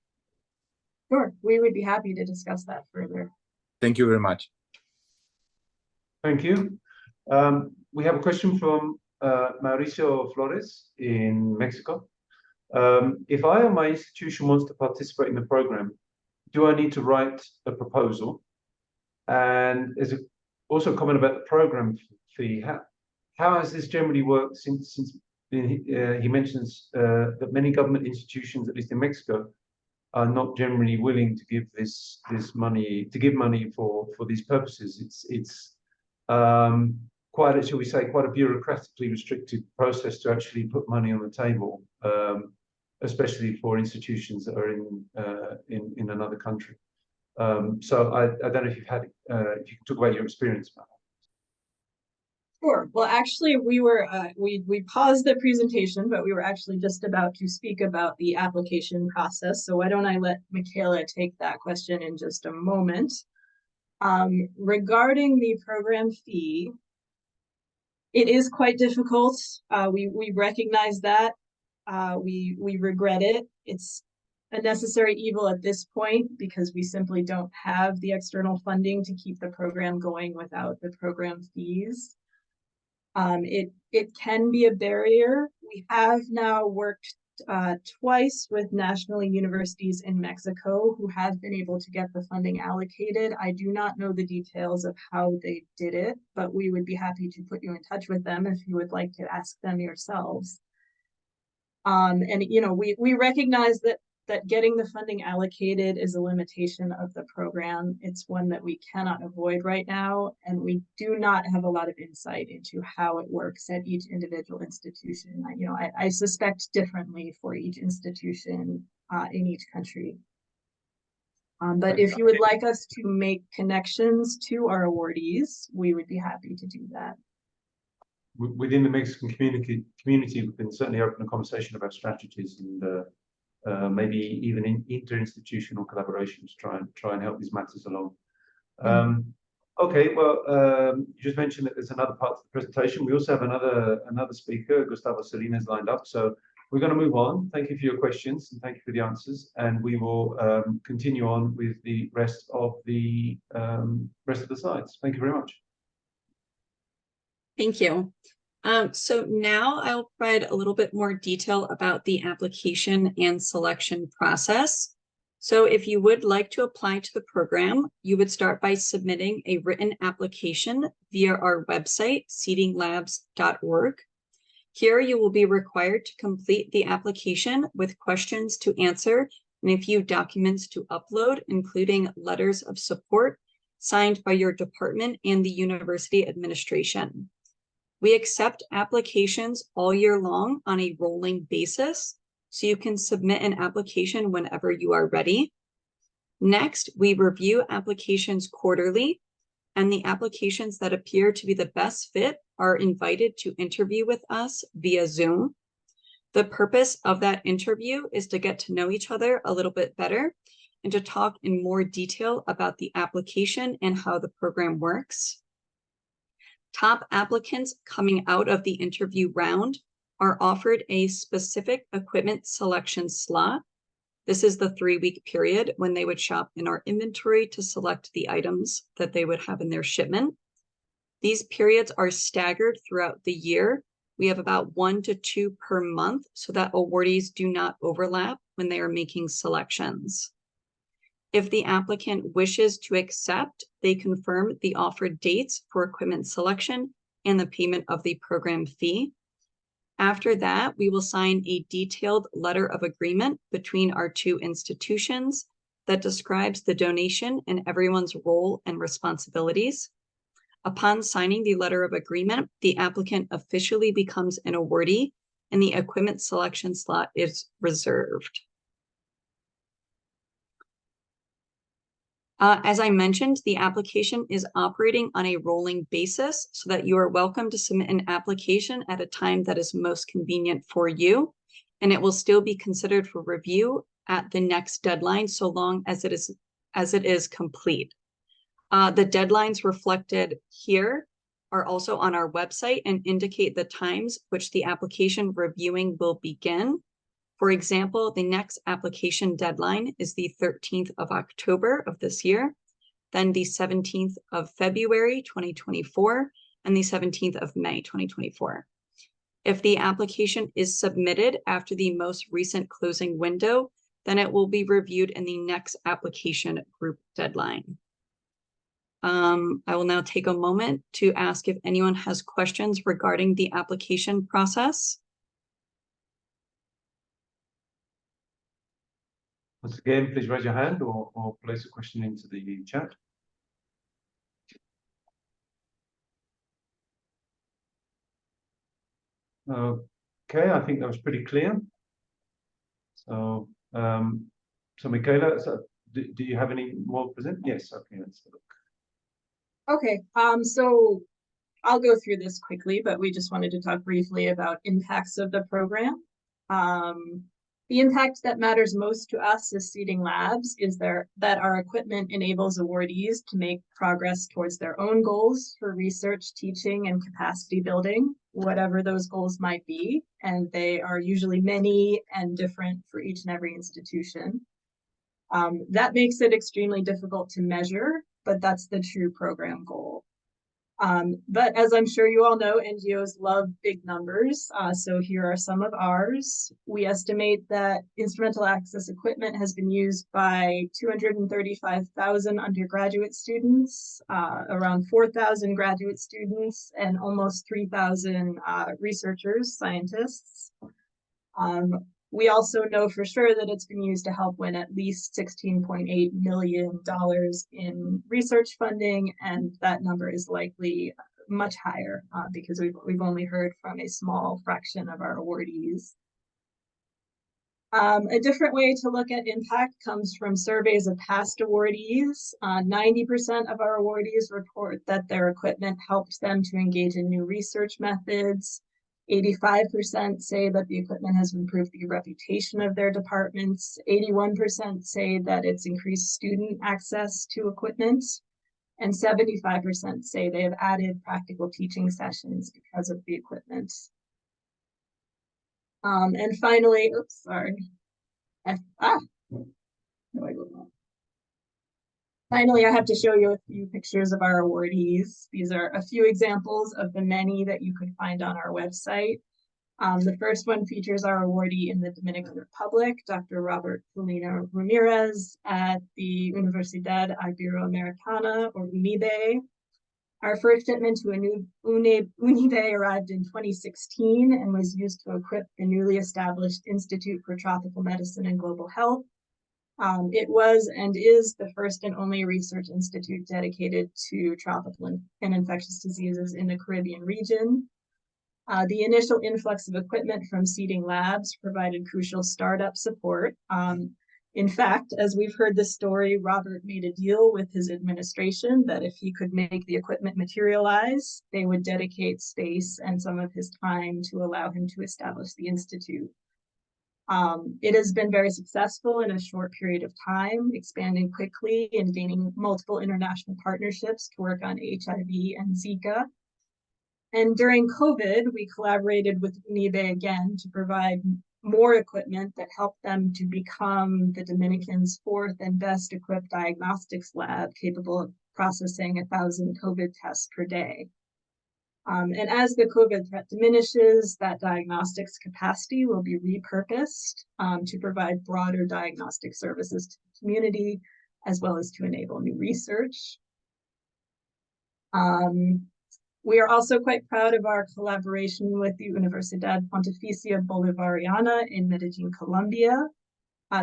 Sure, we would be happy to discuss that further. Thank you very much. Thank you. We have a question from Mauricio Flores in Mexico. If I or my institution wants to participate in the program, do I need to write a proposal? And there's also a comment about the program fee. How has this generally worked since he mentions that many government institutions, at least in Mexico, are not generally willing to give this money for these purposes. It's quite a, shall we say, quite a bureaucratically restricted process to actually put money on the table, especially for institutions that are in another country. So I don't know if you've had if you can talk about your experience about that. Sure. Well, actually, we paused the presentation, but we were actually just about to speak about the application process. So why don't I let Michaela take that question in just a moment. Regarding the program fee, it is quite difficult. We recognize that. We regret it. It's a necessary evil at this point because we simply don't have the external funding to keep the program going without the program fees. It can be a barrier. We have now worked twice with national universities in Mexico who have been able to get the funding allocated. I do not know the details of how they did it, but we would be happy to put you in touch with them if you would like to ask them yourselves. And we recognize that that getting the funding allocated is a limitation of the program. It's one that we cannot avoid right now, and we do not have a lot of insight into how it works at each individual institution. I suspect differently for each institution in each country. But if you would like us to make connections to our awardees, we would be happy to do that. Within the Mexican community, we can certainly open a conversation about strategies and maybe even in interinstitutional collaborations try and help these matters along. Okay, well, you just mentioned that there's another part of the presentation. We also have another speaker, Gustavo Salinas, lined up. So we're going to move on. Thank you for your questions and thank you for the answers. And we will continue on with the rest of the slides. Thank you very much. Thank you. So now I'll provide a little bit more detail about the application and selection process. So if you would like to apply to the program, you would start by submitting a written application via our website, seedinglabs.org. Here you will be required to complete the application with questions to answer and a few documents to upload, including letters of support signed by your department and the university administration. We accept applications all year long on a rolling basis, so you can submit an application whenever you are ready. Next, we review applications quarterly, and the applications that appear to be the best fit are invited to interview with us via Zoom. The purpose of that interview is to get to know each other a little bit better and to talk in more detail about the application and how the program works. Top applicants coming out of the interview round are offered a specific equipment selection slot. This is the 3-week period when they would shop in our inventory to select the items that they would have in their shipment. These periods are staggered throughout the year. We have about 1 to 2 per month so that awardees do not overlap when they are making selections. If the applicant wishes to accept, they confirm the offered dates for equipment selection and the payment of the program fee. After that, we will sign a detailed letter of agreement between our two institutions that describes the donation and everyone's role and responsibilities. Upon signing the letter of agreement, the applicant officially becomes an awardee and the equipment selection slot is reserved. As I mentioned, the application is operating on a rolling basis so that you are welcome to submit an application at a time that is most convenient for you, and it will still be considered for review at the next deadline so long as it is complete. The deadlines reflected here are also on our website and indicate the times which the application reviewing will begin. For example, the next application deadline is the 13th of October of this year, then the 17th of February 2024, and the 17th of May 2024. If the application is submitted after the most recent closing window, then it will be reviewed in the next application group deadline. I will now take a moment to ask if anyone has questions regarding the application process. Once again, please raise your hand or place a question into the chat. Okay, I think that was pretty clear. So, Michaela, do you have any more to present? Yes, okay, let's look. Okay, so I'll go through this quickly, but we just wanted to talk briefly about impacts of the program. The impact that matters most to us as Seeding Labs is that our equipment enables awardees to make progress towards their own goals for research, teaching, and capacity building, whatever those goals might be, and they are usually many and different for each and every institution. That makes it extremely difficult to measure, but that's the true program goal. But as I'm sure you all know, NGOs love big numbers. So here are some of ours. We estimate that instrumental access equipment has been used by 235,000 undergraduate students, around 4,000 graduate students, and almost 3,000 researchers, scientists. We also know for sure that it's been used to help win at least $16.8 million in research funding, and that number is likely much higher because we've only heard from a small fraction of our awardees. A different way to look at impact comes from surveys of past awardees. 90% of our awardees report that their equipment helped them to engage in new research methods. 85% say that the equipment has improved the reputation of their departments. 81% say that it's increased student access to equipment. And 75% say they have added practical teaching sessions because of the equipment. And finally, oops, sorry. Finally, I have to show you a few pictures of our awardees. These are a few examples of the many that you could find on our website. The first one features our awardee in the Dominican Republic, Dr. Robert Polina Ramirez at the Universidad Iberoamericana, or UNIBE. Our first shipment to UNIBE arrived in 2016 and was used to equip the newly established Institute for Tropical Medicine and Global Health. It was and is the first and only research institute dedicated to tropical and infectious diseases in the Caribbean region. The initial influx of equipment from Seeding Labs provided crucial startup support. In fact, as we've heard this story, Robert made a deal with his administration that if he could make the equipment materialize, they would dedicate space and some of his time to allow him to establish the Institute. It has been very successful in a short period of time, expanding quickly and gaining multiple international partnerships to work on HIV and Zika. And during COVID, we collaborated with UNIBE again to provide more equipment that helped them to become the Dominican's fourth and best equipped diagnostics lab capable of processing 1,000 COVID tests per day. And as the COVID threat diminishes, that diagnostics capacity will be repurposed to provide broader diagnostic services to the community, as well as to enable new research. We are also quite proud of our collaboration with the Universidad Pontificia Bolivariana in Medellin, Colombia.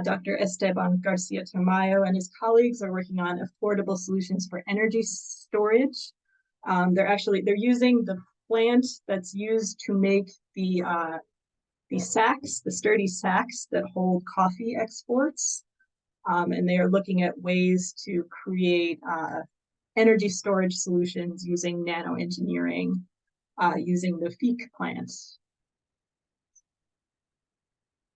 Dr. Esteban Garcia Tamayo and his colleagues are working on affordable solutions for energy storage. They're using the plant that's used to make the sacks, the sturdy sacks that hold coffee exports. And they are looking at ways to create energy storage solutions using nanoengineering, using the FEEC plant.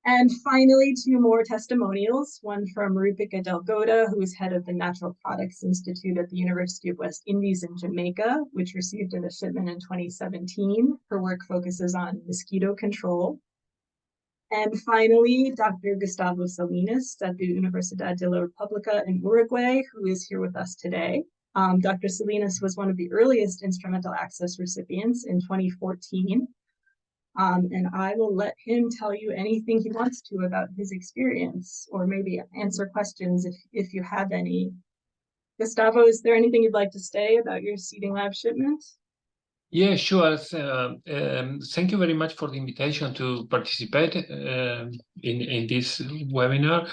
And finally, two more testimonials, one from Rupika Delgota, who is head of the Natural Products Institute at the University of West Indies in Jamaica, which received a shipment in 2017. Her work focuses on mosquito control. And finally, Dr. Gustavo Salinas at the Universidad de la República in Uruguay, who is here with us today. Dr. Salinas was one of the earliest instrumental access recipients in 2014. And I will let him tell you anything he wants to about his experience, or maybe answer questions if you have any. Gustavo, is there anything you'd like to say about your Seeding Lab shipment? Yeah, sure. Thank you very much for the invitation to participate in this webinar.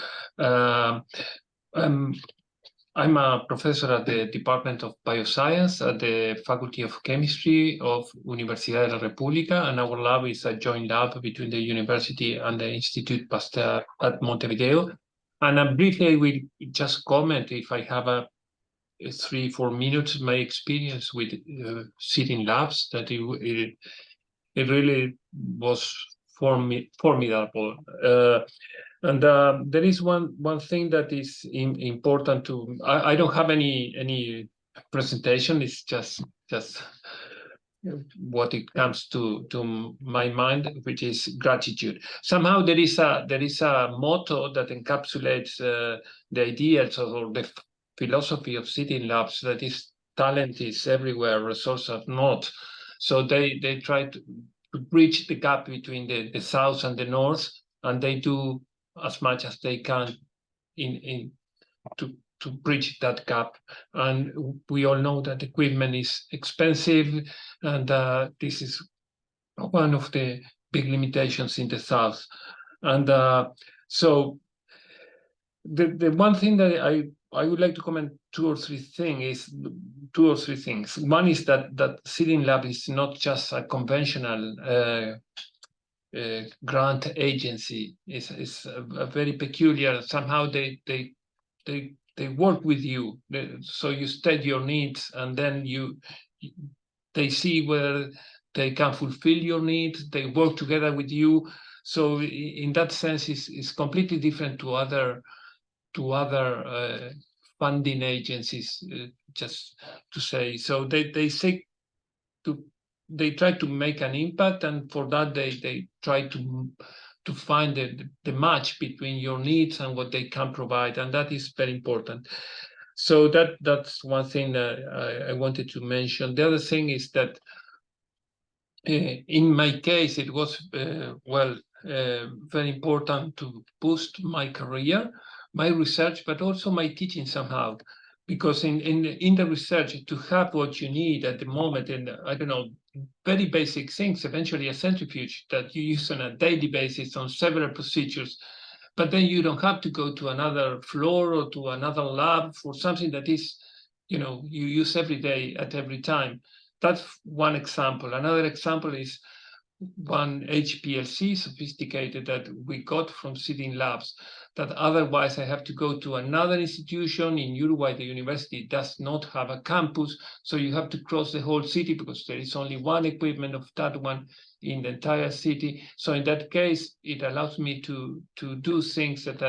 I'm a professor at the Department of Bioscience at the Faculty of Chemistry of Universidad de la República, and our lab is a joint lab between the university and the Institute Pasteur at Montevideo. And briefly, I will just comment, if I have 3-4 minutes, my experience with Seeding Labs, that it really was formidable. And there is one thing that is important to. I don't have any presentation. It's just what it comes to my mind, which is gratitude. Somehow there is a motto that encapsulates the ideas or the philosophy of Seeding Labs, that is talent is everywhere, resources are not. So they try to bridge the gap between the south and the north, and they do as much as they can to bridge that gap. And we all know that equipment is expensive, and this is one of the big limitations in the south. And so the one thing that I would like to comment two or three things. One is that Seeding Lab is not just a conventional grant agency. It's a very peculiar. Somehow they work with you. So you state your needs, and then they see whether they can fulfill your needs. They work together with you. So in that sense, it's completely different to other funding agencies, just to say. So they try to make an impact, and for that they try to find the match between your needs and what they can provide, and that is very important. So that's one thing that I wanted to mention. The other thing is that in my case, it was very important to boost my career, my research, but also my teaching somehow, because in the research, to have what you need at the moment, and I don't know, very basic things, eventually a centrifuge that you use on a daily basis on several procedures, but then you don't have to go to another floor or to another lab for something that is, you use every day at every time. That's one example. Another example is one HPLC sophisticated that we got from Seeding Labs, that otherwise I have to go to another institution in Uruguay. The university does not have a campus, so you have to cross the whole city because there is only one equipment of that one in the entire city. So in that case, it allows me to do things that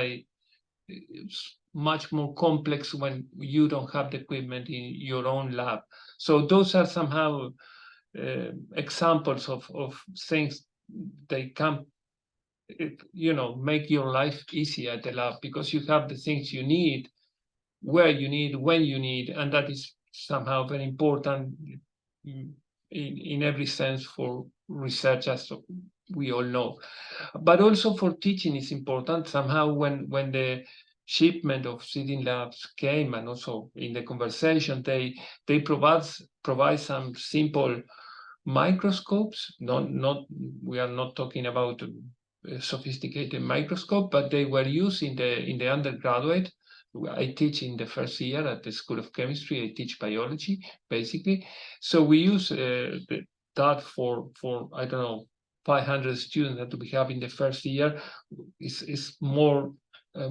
it's much more complex when you don't have the equipment in your own lab. So those are somehow examples of things they can, make your life easier at the lab, because you have the things you need, where you need, when you need, and that is somehow very important in every sense for research, as we all know. But also for teaching is important. Somehow when the shipment of Seeding Labs came, and also in the conversation, they provide some simple microscopes. We are not talking about a sophisticated microscope, but they were used in the undergraduate. I teach in the first year at the School of Chemistry. I teach biology, basically. So we use that for I don't know, 500 students that we have in the first year. Is more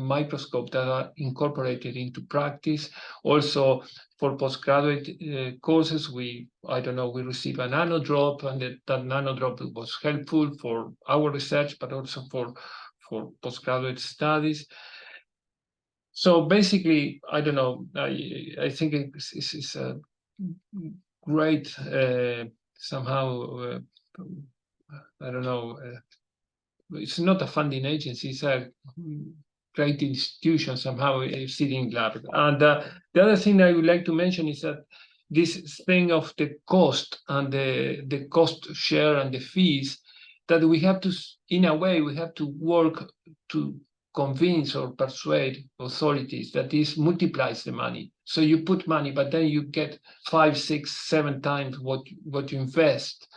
microscope that are incorporated into practice. Also for postgraduate courses, we receive a nanodrop, and that nanodrop was helpful for our research, but also for postgraduate studies. So basically, I think it's a great somehow, it's not a funding agency, it's a great institution somehow, Seeding Lab. And the other thing I would like to mention is that this thing of the cost and the cost share and the fees, that we have to, in a way, we have to work to convince or persuade authorities that this multiplies the money. So you put money, but then you get 5, 6, 7 times what you invest.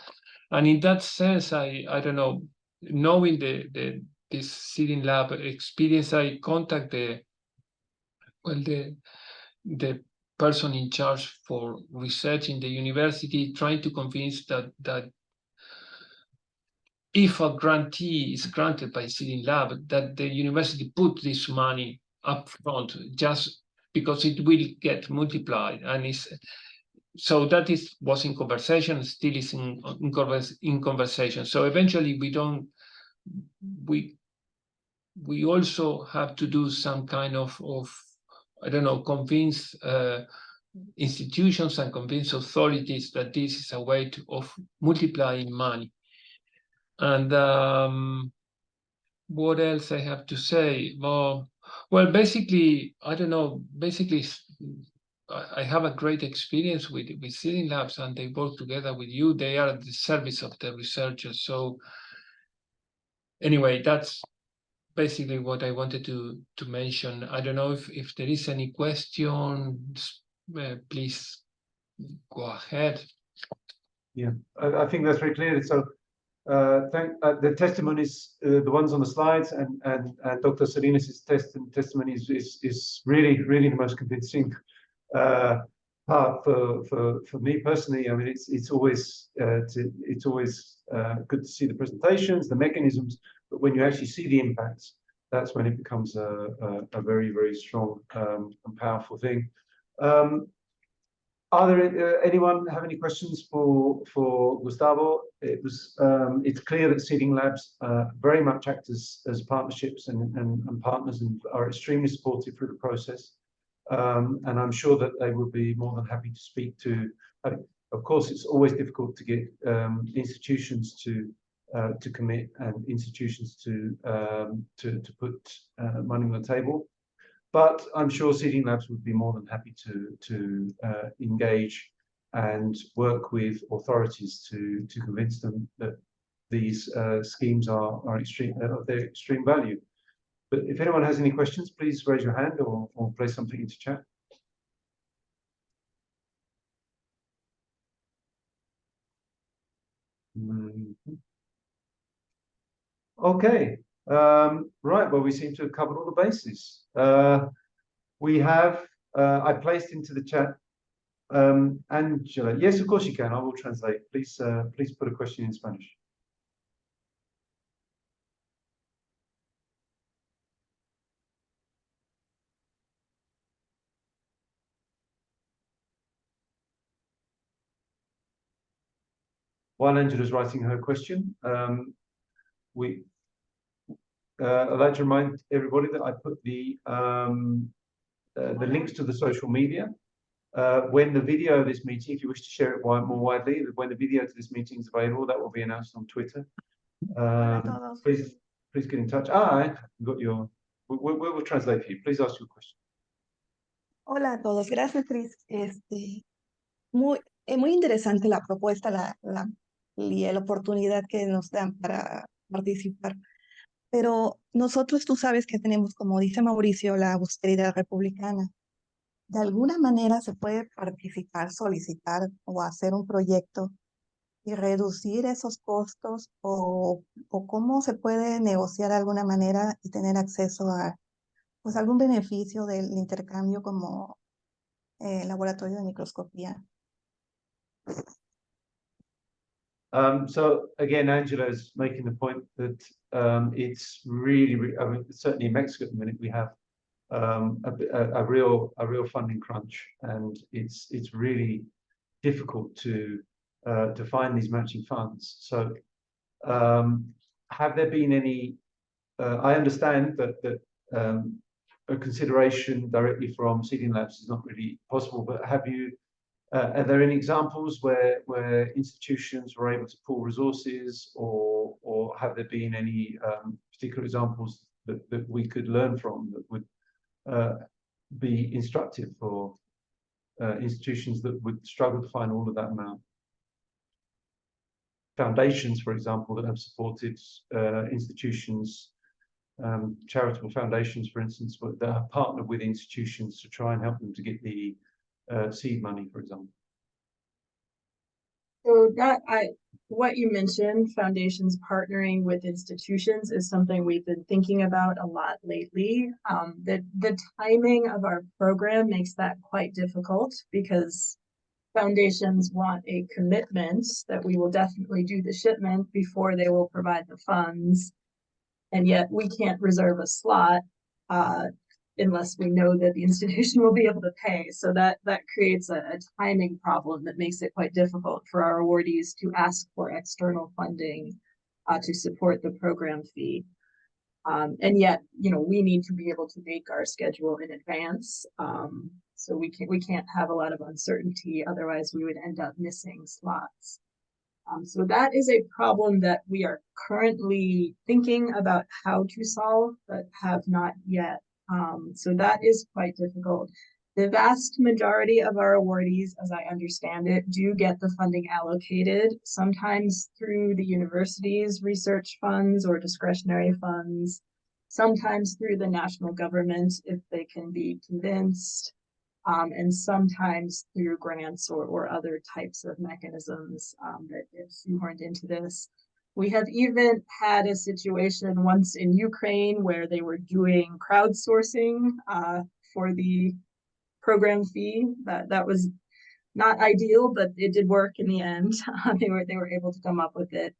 And in that sense, I don't know, knowing this Seeding Lab experience, I contact the person in charge for research in the university, trying to convince that if a grantee is granted by Seeding Lab, that the university put this money up front, just because it will get multiplied. And so that was in conversation, still is in conversation. So eventually we also have to do some kind of convince institutions and convince authorities that this is a way of multiplying money. And what else I have to say? Well, basically, I don't know. Basically, I have a great experience with Seeding Labs, and they work together with you. They are at the service of the researchers. So anyway, that's basically what I wanted to mention. I don't know if there is any questions, please go ahead. Yeah, I think that's very clear. So the testimonies, the ones on the slides, and Dr. Seguinos' testimony is really the most convincing part for me personally. I mean, it's always good to see the presentations, the mechanisms, but when you actually see the impacts, that's when it becomes a very strong and powerful thing. Are there anyone have any questions for Gustavo? It's clear that Seeding Labs very much act as partnerships and partners, and are extremely supportive through the process. And I'm sure that they will be more than happy to speak to. Of course, it's always difficult to get institutions to commit and institutions to put money on the table. But I'm sure Seeding Labs would be more than happy to engage and work with authorities to convince them that these schemes are of their extreme value. But if anyone has any questions, please raise your hand or place something into chat. Okay. Right, well, we seem to have covered all the bases. We have, I placed into the chat, Angela. Yes, of course you can. I will translate. Please put a question in Spanish. While Angela's writing her question, I'd like to remind everybody that I put the links to the social media. When the video of this meeting, if you wish to share it more widely, when the video to this meeting is available, that will be announced on Twitter. Please get in touch. I got your. We'll translate for you. Please ask your question. Hola a todos, gracias, Chris. Muy interesante la propuesta, y la oportunidad que nos dan para participar. Pero nosotros, tú sabes que tenemos, como dice Mauricio, la austeridad republicana. ¿De alguna manera se puede participar, solicitar o hacer un proyecto y reducir esos costos? ¿O cómo se puede negociar de alguna manera y tener acceso a pues, algún beneficio del intercambio como laboratorio de microscopía? So again, Angela is making the point that it's really, I mean, certainly in Mexico at the minute we have a real funding crunch, and it's really difficult to find these matching funds. So have there been any? I understand that a consideration directly from Seeding Labs is not really possible, but have you? Are there any examples where institutions were able to pool resources, or have there been any particular examples that we could learn from that would be instructive for institutions that would struggle to find all of that amount? Foundations, for example, that have supported institutions, charitable foundations, for instance, that have partnered with institutions to try and help them to get the seed money, for example. So what you mentioned, foundations partnering with institutions, is something we've been thinking about a lot lately. The timing of our program makes that quite difficult because foundations want a commitment that we will definitely do the shipment before they will provide the funds, and yet we can't reserve a slot unless we know that the institution will be able to pay. So that creates a timing problem that makes it quite difficult for our awardees to ask for external funding to support the program fee. And yet, we need to be able to make our schedule in advance. So we can't have a lot of uncertainty, otherwise we would end up missing slots. So that is a problem that we are currently thinking about how to solve, but have not yet. So that is quite difficult. The vast majority of our awardees, as I understand it, do get the funding allocated, sometimes through the university's research funds or discretionary funds, sometimes through the national government if they can be convinced, and sometimes through grants or other types of mechanisms that get shoehorned into this. We have even had a situation once in Ukraine where they were doing crowdsourcing for the program fee. That was not ideal, but it did work in the end. They were able to come up with it.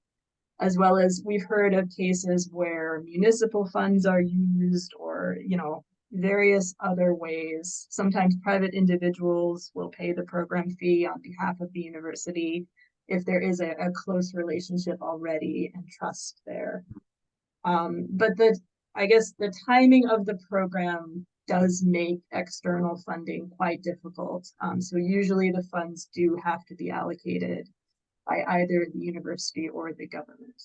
As well as we've heard of cases where municipal funds are used, or various other ways. Sometimes private individuals will pay the program fee on behalf of the university if there is a close relationship already and trust there. But I guess the timing of the program does make external funding quite difficult. So usually the funds do have to be allocated by either the university or the government.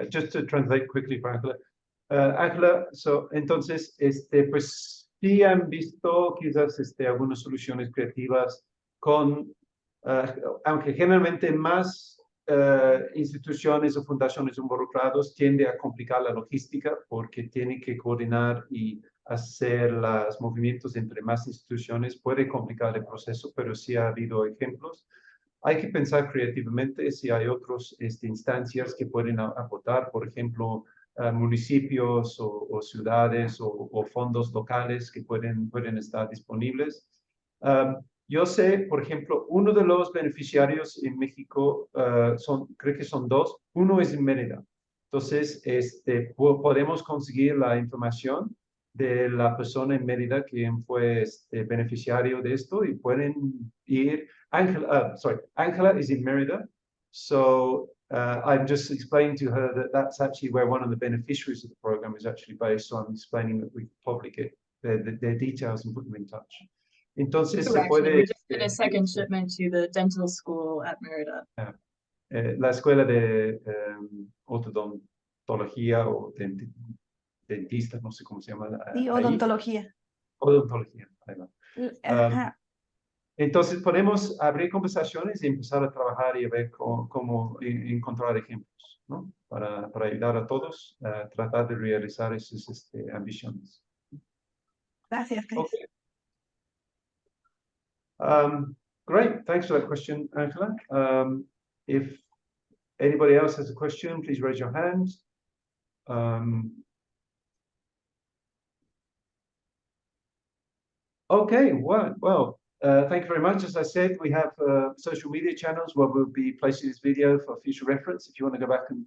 Just to translate quickly for Angela. Angela, entonces, pues sí han visto quizás algunas soluciones creativas con, aunque generalmente más instituciones o fundaciones involucrados tiende a complicar la logística porque tiene que coordinar y hacer los movimientos entre más instituciones, puede complicar el proceso, pero sí ha habido ejemplos. Hay que pensar creativamente si hay otras instancias que pueden aportar, por ejemplo, municipios o ciudades o fondos locales que pueden estar disponibles. Yo sé, por ejemplo, uno de los beneficiarios en México, creo que son dos. Uno es en Mérida. Entonces, podemos conseguir la información de la persona en Mérida quien fue beneficiario de esto y pueden ir. Angela is in Mérida. So I'm just explaining to her that that's actually where one of the beneficiaries of the program is actually based. So I'm explaining that we probably get their details and put them in touch. Entonces se puede. We just did a second shipment to the dental school at Merida. La escuela de odontología o dentista, no sé cómo se llama. Sí, odontología. Odontología, ahí va. Ajá. Entonces podemos abrir conversaciones y empezar a trabajar y a ver cómo encontrar ejemplos, ¿no? Para ayudar a todos a tratar de realizar esas ambiciones. Gracias, Chris. Okay. Great, thanks for that question, Angela. If anybody else has a question, please raise your hand. Okay, well, thank you very much. As I said, we have social media channels where we'll be placing this video for future reference. If you want to go back and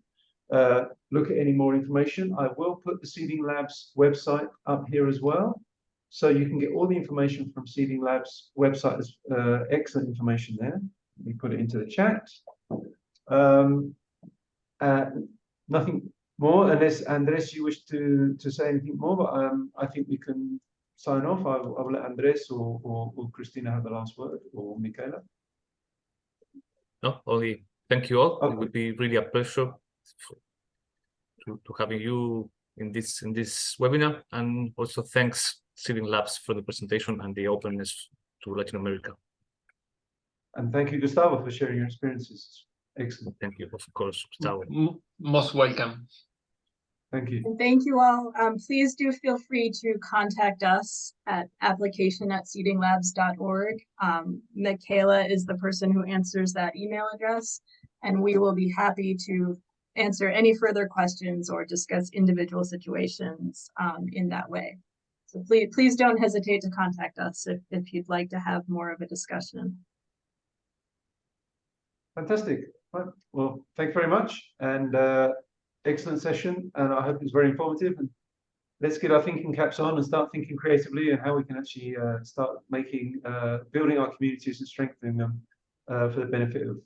look at any more information, I will put the Seeding Labs website up here as well. So you can get all the information from Seeding Labs website. There's excellent information there. We put it into the chat. Nothing more, unless Andres, you wish to say anything more, but I think we can sign off. I'll let Andres or Christina have the last word, or Michaela. No, only thank you all. Okay. It would be really a pleasure to having you in this webinar, and also thanks Seeding Labs for the presentation and the openness to Latin America. And thank you, Gustavo, for sharing your experiences. Excellent. Thank you, of course, Gustavo. Most welcome. Thank you. And thank you all. Please do feel free to contact us at application@seedinglabs.org. Michaela is the person who answers that email address, and we will be happy to answer any further questions or discuss individual situations in that way. So please don't hesitate to contact us if you'd like to have more of a discussion. Fantastic. Well, thank you very much, and excellent session, and I hope it's very informative. And let's get our thinking caps on and start thinking creatively and how we can actually start building our communities and strengthening them for the benefit of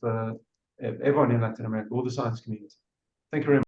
everyone in Latin America, all the science community. Thank you very much.